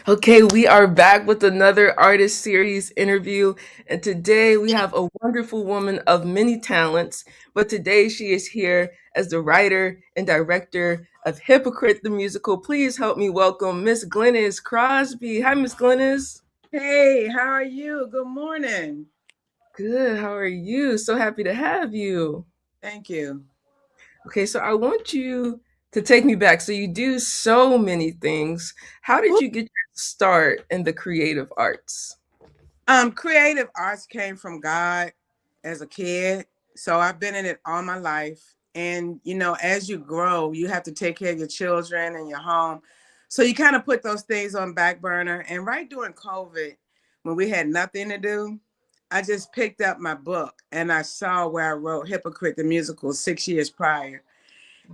Okay, we are back with another artist series interview, and today we have a wonderful woman of many talents. But today she is here as the writer and director of Hypocrite the Musical. Please help me welcome Miss Glennis Crosby. Hi, Miss Glennis. Hey, how are you? Good morning. Good. How are you? So happy to have you. Thank you. Okay, so I want you to take me back. So you do so many things. How did Ooh. you get your start in the creative arts? Creative arts came from God as a kid. So I've been in it all my life. And as you grow, you have to take care of your children and your home. So you kind of put those things on back burner. And right during COVID, when we had nothing to do, I just picked up my book and I saw where I wrote Hypocrite the Musical 6 years prior.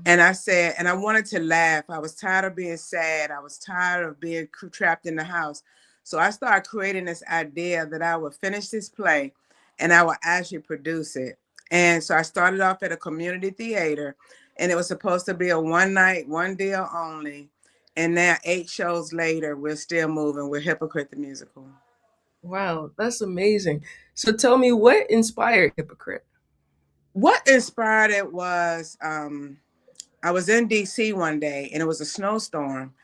And I said, and I wanted to laugh. I was tired of being sad. I was tired of being trapped in the house. So I started creating this idea that I would finish this play and I would actually produce it. And so I started off at a community theater and it was supposed to be a one night, one deal only. And now 8 shows later, we're still moving. We're Hypocrite the Musical. Wow, that's amazing. So tell me what inspired Hypocrite? What inspired it was I was in DC one day and it was a snowstorm.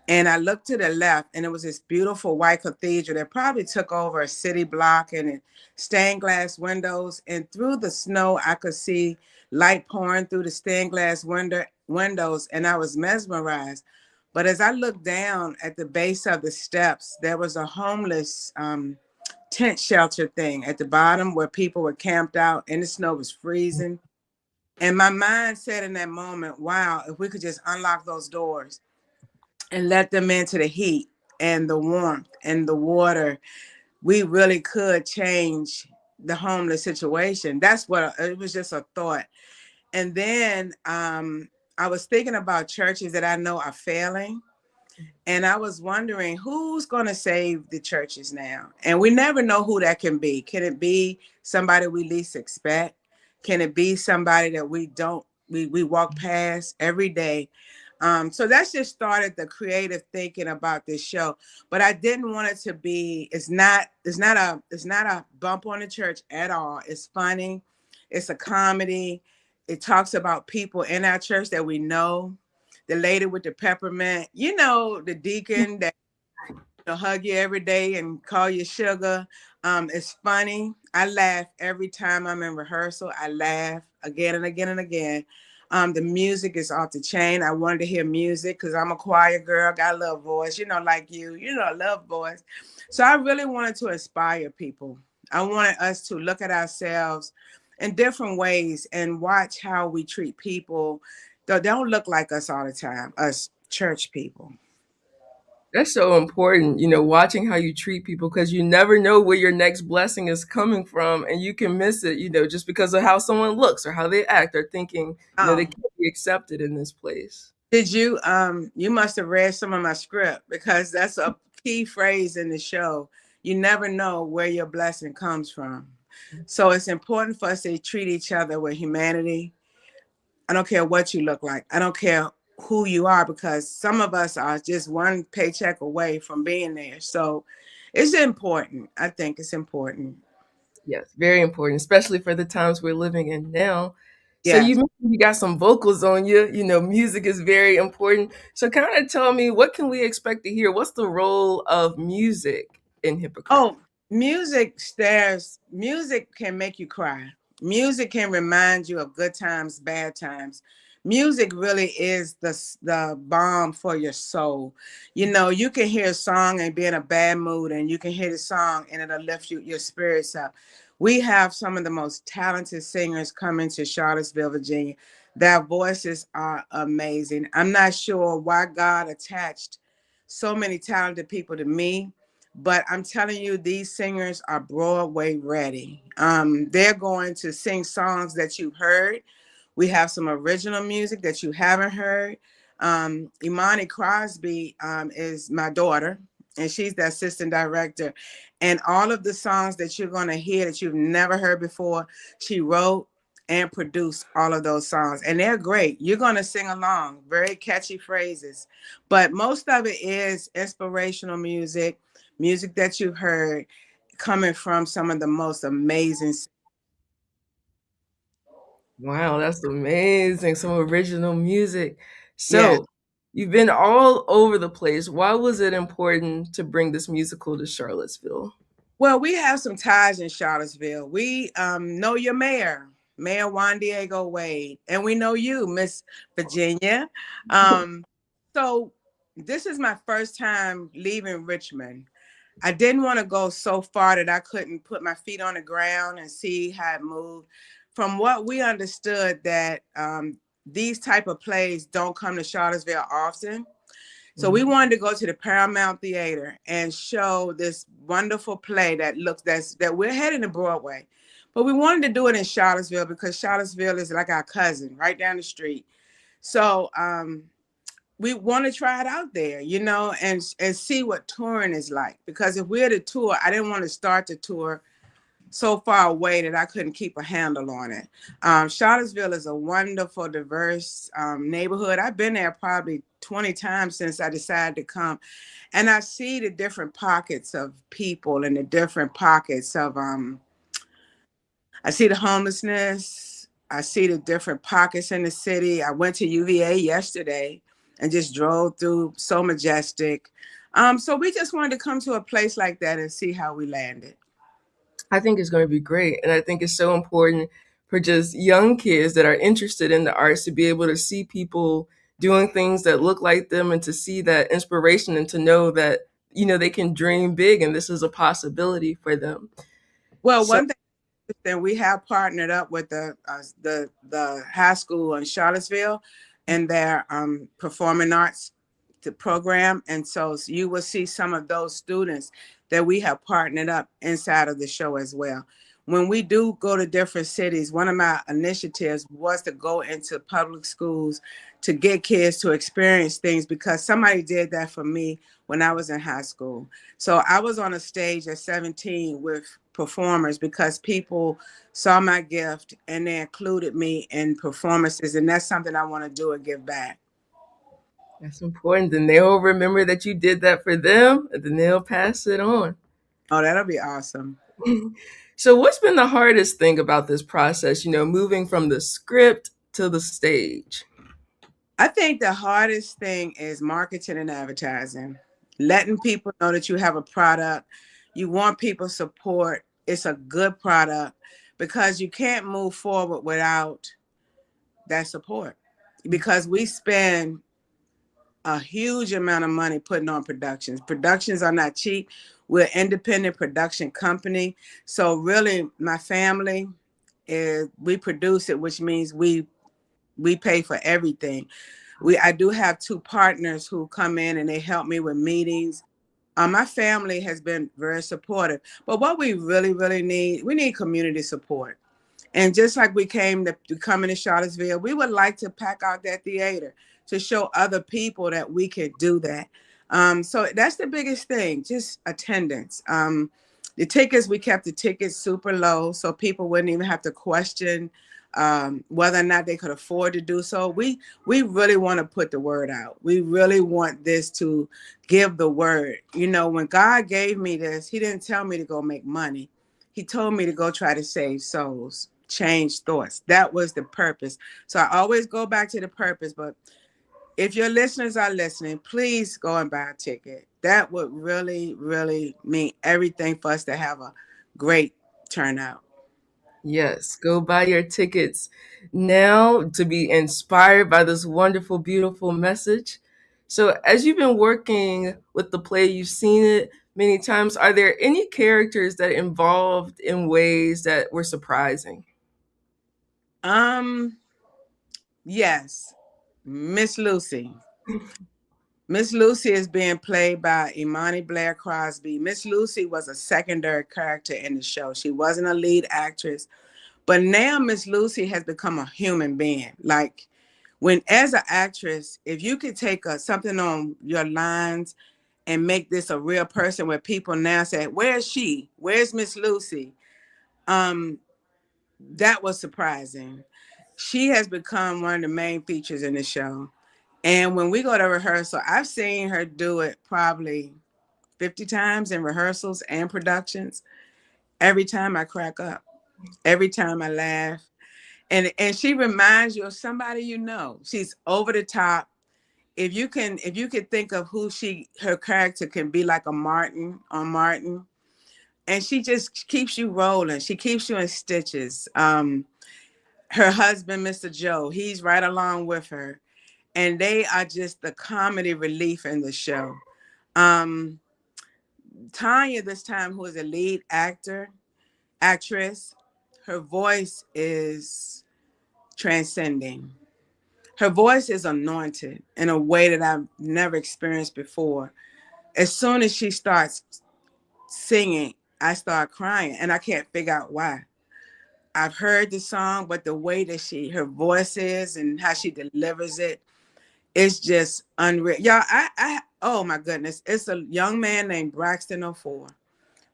And I looked to the left, and it was this beautiful white cathedral that probably took over a city block and it stained glass windows. And through the snow, I could see light pouring through the stained glass windows, and I was mesmerized. But as I looked down at the base of the steps, there was a homeless tent shelter thing at the bottom where people were camped out, and the snow was freezing. And my mind said in that moment, wow, if we could just unlock those doors and let them into the heat and the warmth and the water, we really could change the homeless situation. That's what it was, just a thought. And then I was thinking about churches that I know are failing. And I was wondering who's going to save the churches now. And we never know who that can be. Can it be somebody we least expect? Can it be somebody that we walk past every day? So that's just started the creative thinking about this show. But I didn't want it to be, it's not a bump on the church at all. It's funny. It's a comedy. It talks about people in our church that we know, the lady with the peppermint, the deacon that hug you every day and call you sugar. It's funny. I laugh every time I'm in rehearsal. I laugh again and again and again. The music is off the chain. I wanted to hear music because I'm a choir girl, got a little voice, like I love voice. So I really wanted to inspire people. I wanted us to look at ourselves in different ways and watch how we treat people that don't look like us all the time, us church people. That's so important, watching how you treat people because you never know where your next blessing is coming from and you can miss it, just because of how someone looks or how they act or thinking, they Oh, can't be accepted in this place. did you must have read some of my script because that's a key phrase in the show. You never know where your blessing comes from. So it's important for us to treat each other with humanity. I don't care what you look like. I don't care who you are because some of us are just one paycheck away from being there. So it's important. I think it's important. Yes, very important, especially for the times we're living in now. So you Yes. mentioned you got some vocals on you. Music is very important. So kind of tell me, what can we expect to hear? What's the role of music in Hypocrite? Oh, music can make you cry. Music can remind you of good times, bad times. Music really is the balm for your soul. You can hear a song and be in a bad mood, and you can hear the song and it'll lift your spirits up. We have some of the most talented singers coming to Charlottesville, Virginia. Their voices are amazing. I'm not sure why God attached so many talented people to me, but I'm telling you, these singers are Broadway ready. They're going to sing songs that you've heard. We have some original music that you haven't heard. Imani Crosby is my daughter, and she's the assistant director. And all of the songs that you're going to hear that you've never heard before, she wrote. and produce all of those songs. And they're great. You're going to sing along, very catchy phrases. But most of it is inspirational music, music that you've heard coming from some of the most amazing. Wow, that's amazing. Some original music. Yeah. So, you've been all over the place. Why was it important to bring this musical to Charlottesville? Well, we have some ties in Charlottesville. We know your mayor, Mayor Juan Diego Wade, and we know you, Miss Virginia. Um, so this is my first time leaving Richmond. I didn't want to go so far that I couldn't put my feet on the ground and see how it moved. From what we understood, that these type of plays don't come to Charlottesville often. So we Mhm. wanted to go to the Paramount Theater and show this wonderful play that we're heading to Broadway. But we wanted to do it in Charlottesville because Charlottesville is like our cousin right down the street. So we want to try it out there, and see what touring is like. Because if we're to tour, I didn't want to start the tour so far away that I couldn't keep a handle on it. Charlottesville is a wonderful, diverse neighborhood. I've been there probably 20 times since I decided to come. And I see the different pockets of people and the different pockets of, I see the homelessness. I see the different pockets in the city. I went to UVA yesterday and just drove through, so majestic. So we just wanted to come to a place like that and see how we landed. I think it's going to be great. And I think it's so important for just young kids that are interested in the arts to be able to see people doing things that look like them and to see that inspiration and to know that, they can dream big and this is a possibility for them. Well, So one thing then we have partnered up with the high school in Charlottesville and their performing arts program, and so you will see some of those students that we have partnered up inside of the show as well. When we do go to different cities, one of my initiatives was to go into public schools to get kids to experience things because somebody did that for me when I was in high school. So I was on a stage at 17 with performers because people saw my gift and they included me in performances, and that's something I want to do and give back. that's important. Then they'll remember that you did that for them and then they'll pass it on. Oh, that'll be awesome. So, what's been the hardest thing about this process, moving from the script to the stage? I think the hardest thing is marketing and advertising, letting people know that you have a product, you want people support, it's a good product, because you can't move forward without that support. Because we spend a huge amount of money putting on productions. Productions are not cheap. We're an independent production company. So really my family is, we produce it, which means we pay for everything. I do have two partners who come in and they help me with meetings. My family has been very supportive, but what we really, really need, we need community support. And just like we came to come into Charlottesville, we would like to pack out that theater to show other people that we could do that. So that's the biggest thing, just attendance. The tickets, we kept the tickets super low so people wouldn't even have to question whether or not they could afford to do so. We really want to put the word out. We really want this to give the word. When God gave me this, he didn't tell me to go make money. He told me to go try to save souls, change thoughts. That was the purpose. So I always go back to the purpose. But if your listeners are listening, please go and buy a ticket. That would really, really mean everything for us to have a great turnout. Yes, go buy your tickets now to be inspired by this wonderful, beautiful message. So, as you've been working with the play, you've seen it many times. Are there any characters that involved in ways that were surprising? Um, yes, Miss Lucy. Miss Lucy is being played by Imani Blair Crosby. Miss Lucy was a secondary character in the show. She wasn't a lead actress, but now Miss Lucy has become a human being. Like, when as an actress, if you could take something on your lines and make this a real person, where people now say, "Where's she? Where's Miss Lucy?" Um, that was surprising. She has become one of the main features in the show. And when we go to rehearsal, I've seen her do it probably 50 times in rehearsals and productions. Every time I crack up, every time I laugh. And she reminds you of somebody you know. She's over the top. If you could think of who her character can be, like a Martin on Martin, and she just keeps you rolling. She keeps you in stitches. Her husband, Mr. Joe, he's right along with her, and they are just the comedy relief in the show. Um, Tanya, this time, who is a lead actress, her voice is transcending. Her voice is anointed in a way that I've never experienced before. As soon as she starts singing, I start crying, and I can't figure out why. I've heard the song, but the way that her voice is and how she delivers it, it's just unreal. Y'all, oh my goodness. It's a young man named Braxton 04.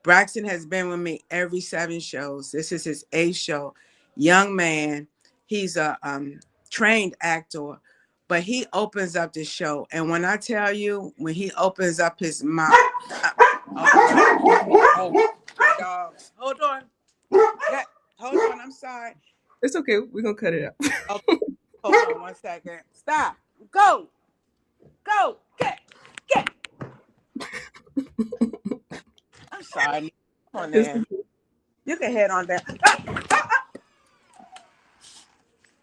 Braxton has been with me every 7 shows. This is his 8th show. Young man. He's a trained actor, but he opens up the show. And when I tell you, when he opens up his mouth, oh, dogs. Hold on. Hold on. I'm sorry. It's okay. We're gonna cut it out. Okay, hold on 1 second. Stop. Go. Go. Get. I'm sorry. Come on It's there. You can head on down.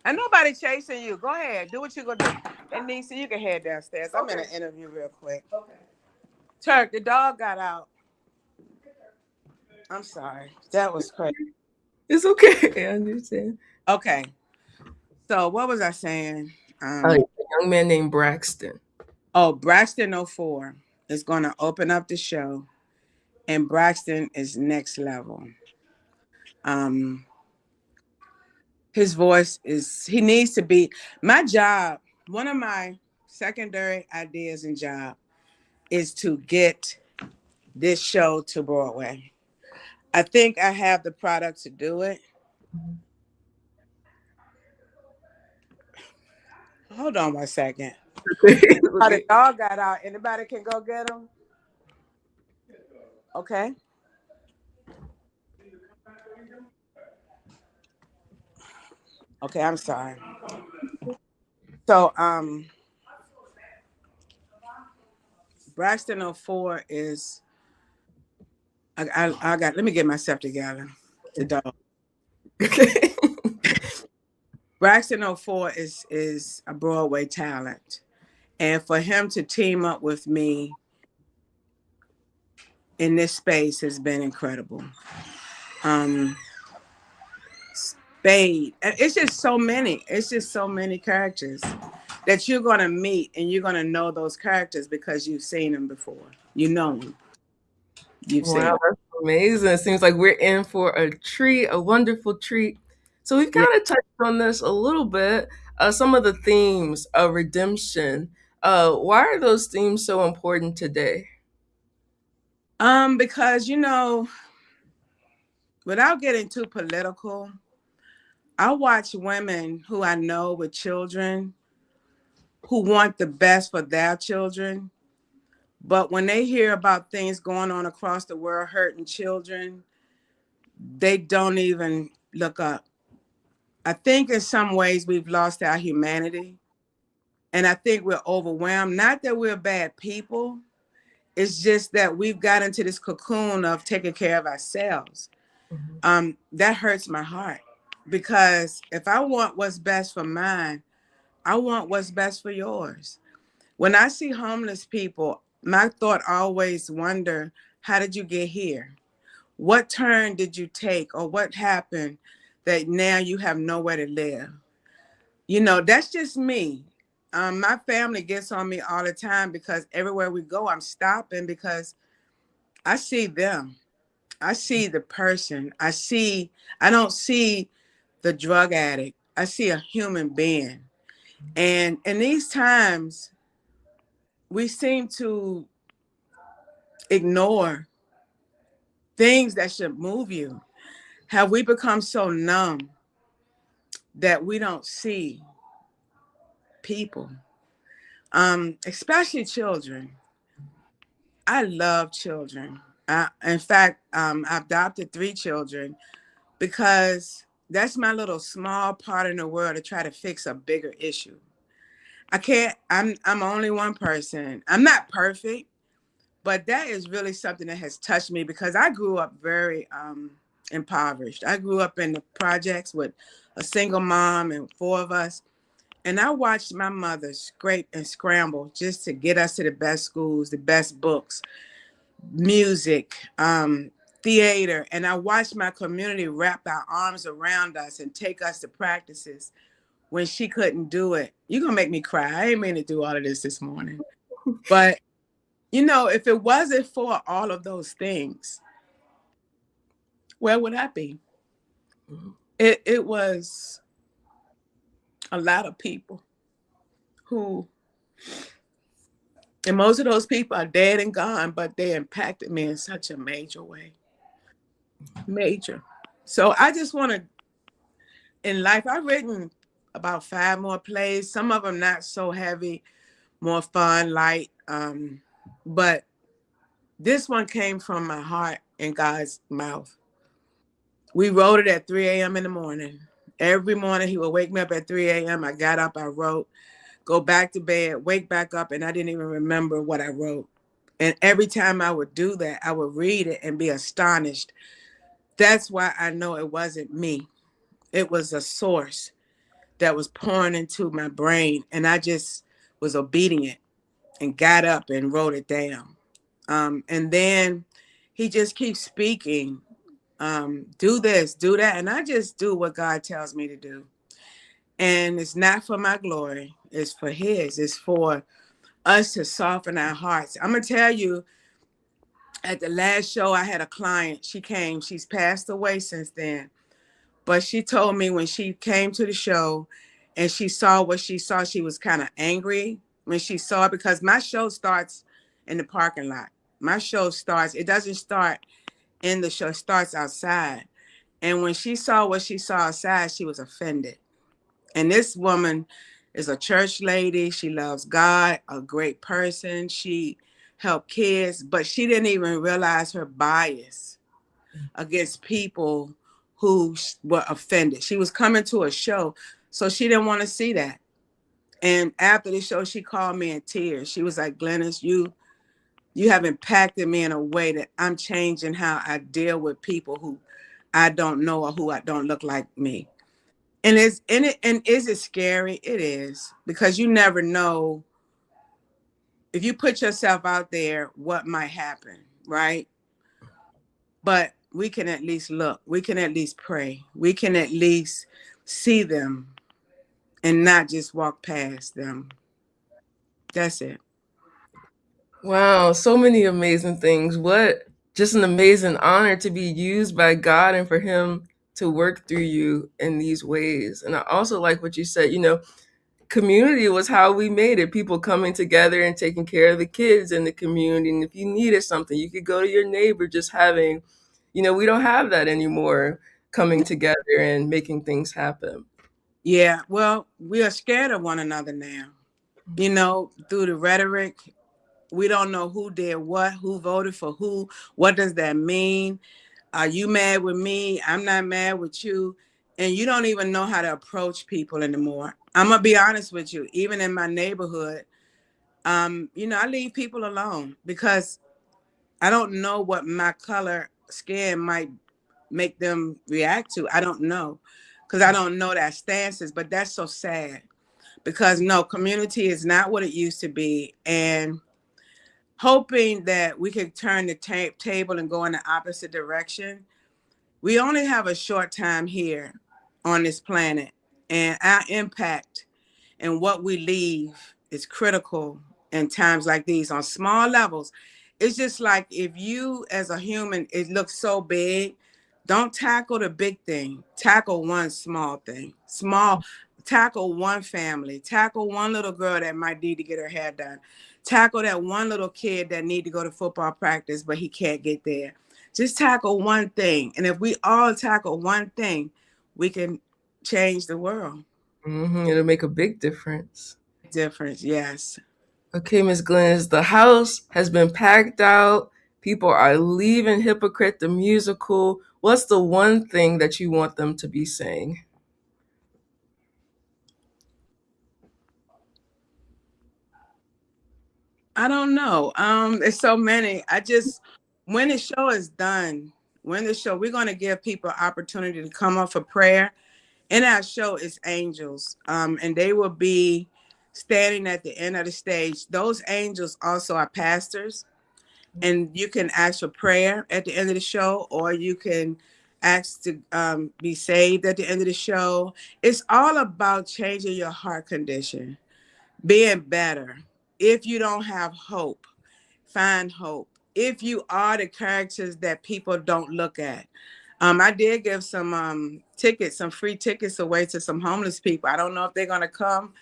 And nobody chasing you. Go ahead. Do what you're going to do. And Nisa, you can head downstairs. I'm in an interview real quick. Okay. Turk, the dog got out. I'm sorry. That was crazy. it's okay. I understand. Okay. So what was I saying? A Um, young man named Braxton. Braxton 04 is going to open up the show, and Braxton is next level. Um, his voice he needs to be, my job, one of my secondary ideas and job is to get this show to Broadway. I think I have the product to do it. Hold on 1 second. Oh, the Okay. dog got out. Anybody can go get him? Okay. Okay, I'm sorry. So Braxton 04 is I got, let me get myself together. The dog. Okay. Braxton 04 is a Broadway talent. And for him to team up with me in this space has been incredible. Um, Spade. And it's just so many. It's just so many characters that you're going to meet, and you're going to know those characters because you've seen them before. You know them. You've seen Wow, them. that's amazing. It seems like we're in for a treat, a wonderful treat. So we've Yeah. kind of touched on this a little bit. Some of the themes of redemption. Why are those themes so important today? Because without getting too political, I watch women who I know with children who want the best for their children. But when they hear about things going on across the world hurting children, they don't even look up. I think in some ways we've lost our humanity. And I think we're overwhelmed. Not that we're bad people, it's just that we've got into this cocoon of taking care of ourselves. Mhm. That hurts my heart because if I want what's best for mine, I want what's best for yours. When I see homeless people, my thought always wonder, how did you get here? What turn did you take, or what happened that now you have nowhere to live? That's just me. My family gets on me all the time because everywhere we go, I'm stopping because I see them. I see the person. I don't see the drug addict. I see a human being. And in these times, we seem to ignore things that should move you. Have we become so numb that we don't see people, especially children? I love children. In fact, I adopted 3 children because that's my little small part in the world to try to fix a bigger issue. I can't. I'm only one person. I'm not perfect, but that is really something that has touched me because I grew up very impoverished. I grew up in the projects with a single mom and 4 of us. And I watched my mother scrape and scramble just to get us to the best schools, the best books, music, theater. And I watched my community wrap our arms around us and take us to practices when she couldn't do it. You're going to make me cry. I ain't mean to do all of this morning. But, if it wasn't for all of those things, where would I be? Mhm. It was a lot of people who, and most of those people are dead and gone, but they impacted me in such a major way. Major. So I just want to, in life, I've written about 5 more plays, some of them not so heavy, more fun, light. But this one came from my heart and God's mouth. We wrote it at 3 a.m. in the morning. Every morning he would wake me up at 3 a.m. I got up, I wrote, go back to bed, wake back up, and I didn't even remember what I wrote. And every time I would do that, I would read it and be astonished. That's why I know it wasn't me. It was a source that was pouring into my brain. And I just was obedient and got up and wrote it down. And then he just keeps speaking, do this, do that. And I just do what God tells me to do. And it's not for my glory, it's for his. It's for us to soften our hearts. I'm going to tell you, at the last show, I had a client. She came, she's passed away since then. But she told me when she came to the show and she saw what she saw, she was kind of angry when she saw it because my show starts in the parking lot. My show starts, it doesn't start in the show, it starts outside. And when she saw what she saw outside, she was offended. And this woman is a church lady. She loves God, a great person. She helped kids, but she didn't even realize her bias against people who were offended. She was coming to a show, so she didn't want to see that. And after the show, she called me in tears. She was like, Glennis, you have impacted me in a way that I'm changing how I deal with people who I don't know or who I don't look like me. And is it scary? It is, because you never know if you put yourself out there what might happen, right? But we can at least look, we can at least pray, we can at least see them and not just walk past them. That's it. Wow, so many amazing things. What just an amazing honor to be used by God and for him to work through you in these ways. And I also like what you said, community was how we made it. People coming together and taking care of the kids in the community. And if you needed something, you could go to your neighbor, just having, we don't have that anymore, coming together and making things happen. Yeah, well, we are scared of one another now. Through the rhetoric, we don't know who did what, who voted for who. What does that mean? Are you mad with me? I'm not mad with you. And you don't even know how to approach people anymore. I'm going to be honest with you. Even in my neighborhood, I leave people alone because I don't know what my color skin might make them react to. I don't know because I don't know their stances, but that's so sad because no, community is not what it used to be. And hoping that we could turn the table and go in the opposite direction. We only have a short time here on this planet, and our impact and what we leave is critical in times like these on small levels. It's just like if you, as a human, it looks so big, don't tackle the big thing. Tackle one small thing. Tackle one family. Tackle one little girl that might need to get her hair done. Tackle that one little kid that need to go to football practice, but he can't get there. Just tackle one thing. And if we all tackle one thing, we can change the world. It'll make a big difference. Difference, yes. Okay, Miss Glennis, the house has been packed out. People are leaving Hypocrite the musical. What's the one thing that you want them to be saying? I don't know. There's so many. I just when the show is done, when the show, we're gonna give people opportunity to come up for prayer. In our show is angels. And they will be standing at the end of the stage. Those angels also are pastors. And you can ask for prayer at the end of the show, or you can ask to be saved at the end of the show. It's all about changing your heart condition, being better. If you don't have hope, find hope. If you are the characters that people don't look at. I did give some tickets, some free tickets away to some homeless people. I don't know if they're gonna come,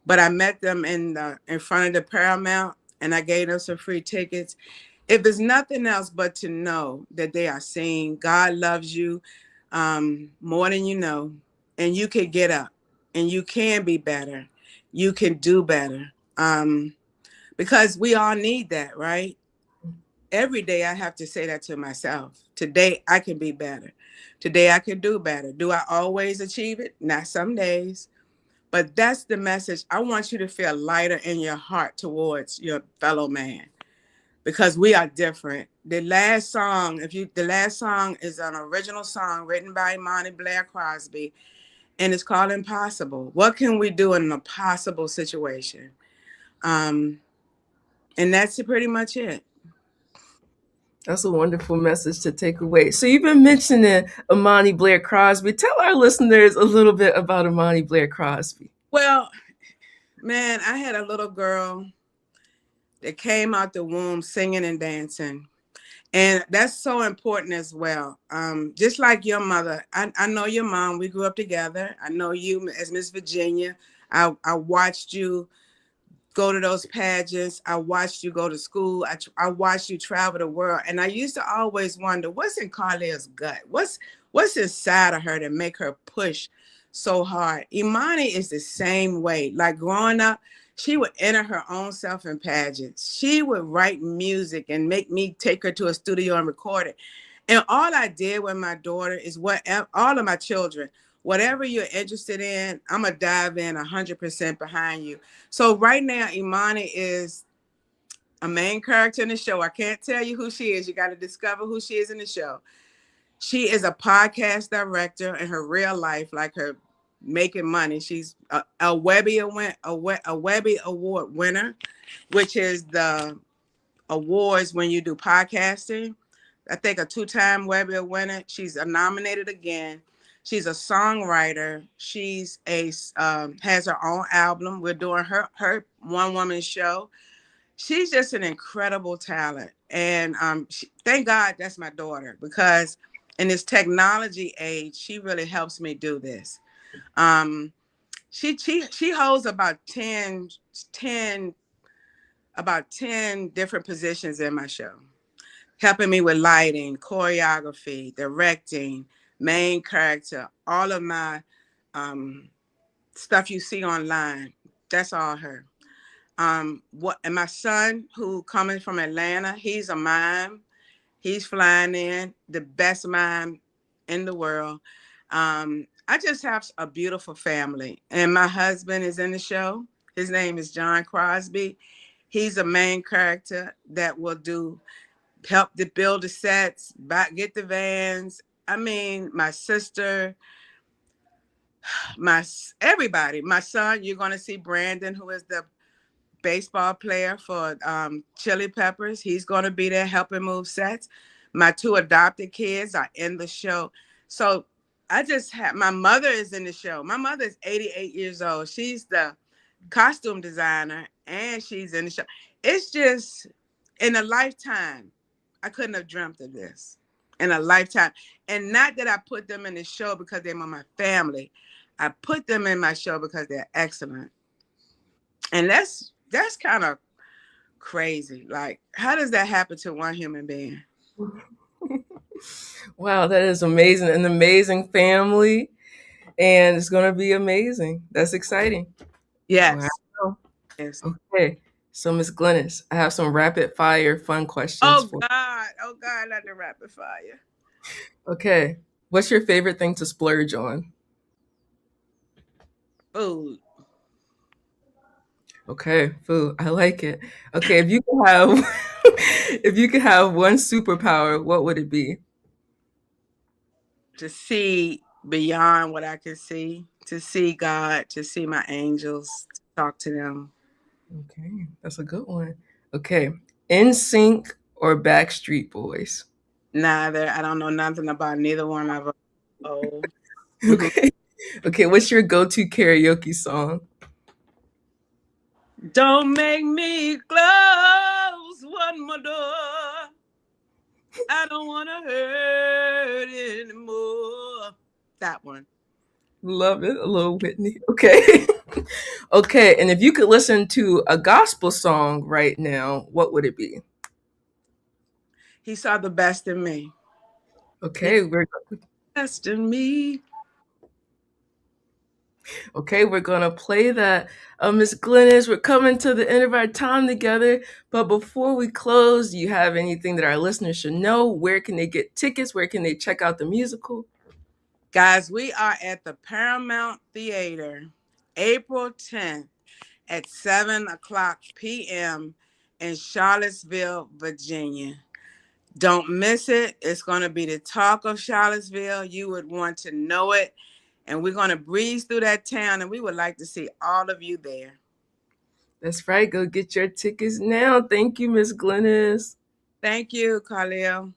but I met them in front of the Paramount, and I gave them some free tickets. If it's nothing else but to know that they are seen, God loves you more than you know, and you can get up, and you can be better. You can do better. Because we all need that, right? Every day I have to say that to myself. Today I can be better. Today I can do better. Do I always achieve it? Not some days. But that's the message. I want you to feel lighter in your heart towards your fellow man, because we are different. The last song is an original song written by Imani Blair Crosby, and it's called Impossible. What can we do in an impossible situation? Um, and that's pretty much it. That's a wonderful message to take away. So you've been mentioning Imani Blair Crosby. Tell our listeners a little bit about Imani Blair Crosby. Well, man, I had a little girl that came out the womb singing and dancing. And that's so important as well. Just like your mother, I know your mom. We grew up together. I know you as Miss Virginia. I watched you go to those pageants. I watched you go to school. I watched you travel the world. And I used to always wonder, what's in Carlia's gut? What's inside of her to make her push so hard? Imani is the same way. Like growing up, she would enter her own self in pageants. She would write music and make me take her to a studio and record it. And all I did with my daughter is whatever, all of my children, whatever you're interested in, I'm going to dive in 100% behind you. So right now, Imani is a main character in the show. I can't tell you who she is. You got to discover who she is in the show. She is a podcast director in her real life, like her making money. She's a Webby Award winner, which is the awards when you do podcasting. I think a two-time Webby winner. She's nominated again. She's a songwriter. She's a has her own album. We're doing her one woman show. She's just an incredible talent, and thank God that's my daughter, because in this technology age, she really helps me do this. Um, she holds about 10 different positions in my show, helping me with lighting, choreography, directing, main character, all of my um, stuff you see online. That's all her. What and my son, who coming from Atlanta, he's a mime. He's flying in, the best mime in the world. I just have a beautiful family, and my husband is in the show. His name is John Crosby. He's a main character that will do help to build the sets, get the vans. I mean, my sister, my everybody, my son. You're gonna see Brandon, who is the baseball player for Chili Peppers. He's gonna be there helping move sets. My two adopted kids are in the show. So I just have my mother is in the show. My mother is 88 years old. She's the costume designer, and she's in the show. It's just in a lifetime, I couldn't have dreamt of this in a lifetime. And not that I put them in the show because they're my family. I put them in my show because they're excellent. And that's kind of crazy. Like, how does that happen to one human being? Wow, that is amazing. An amazing family. And it's going to be amazing. That's exciting. Wow. Yes. Yes. Okay. So, Miss Glennis, I have some rapid fire fun questions Oh for. God. Oh God, not the rapid fire. Okay. What's your favorite thing to splurge on? Food. Okay, food. I like it. Okay, if you could have if you could have one superpower, what would it be? To see beyond what I can see, to see God, to see my angels, to talk to them. Okay, that's a good one. Okay. In Sync or Backstreet Boys? Neither. I don't know nothing about neither one of them. Oh. Okay. Okay, what's your go-to karaoke song? Don't make me close one more door. I don't want to hurt anymore. That one. Love it. A little Whitney. Okay. Okay, and if you could listen to a gospel song right now, what would it be? He saw the best in me. He Okay, we're best in me. Okay, we're gonna play that. Miss Glennis, we're coming to the end of our time together. But before we close, do you have anything that our listeners should know? Where can they get tickets? Where can they check out the musical? Guys, we are at the Paramount Theater April 10th at 7 o'clock p.m. in Charlottesville, Virginia. Don't miss it. It's going to be the talk of Charlottesville. You would want to know it. And we're going to breeze through that town, and we would like to see all of you there. That's right. Go get your tickets now. Thank you, Miss Glennis. Thank you, Khalil.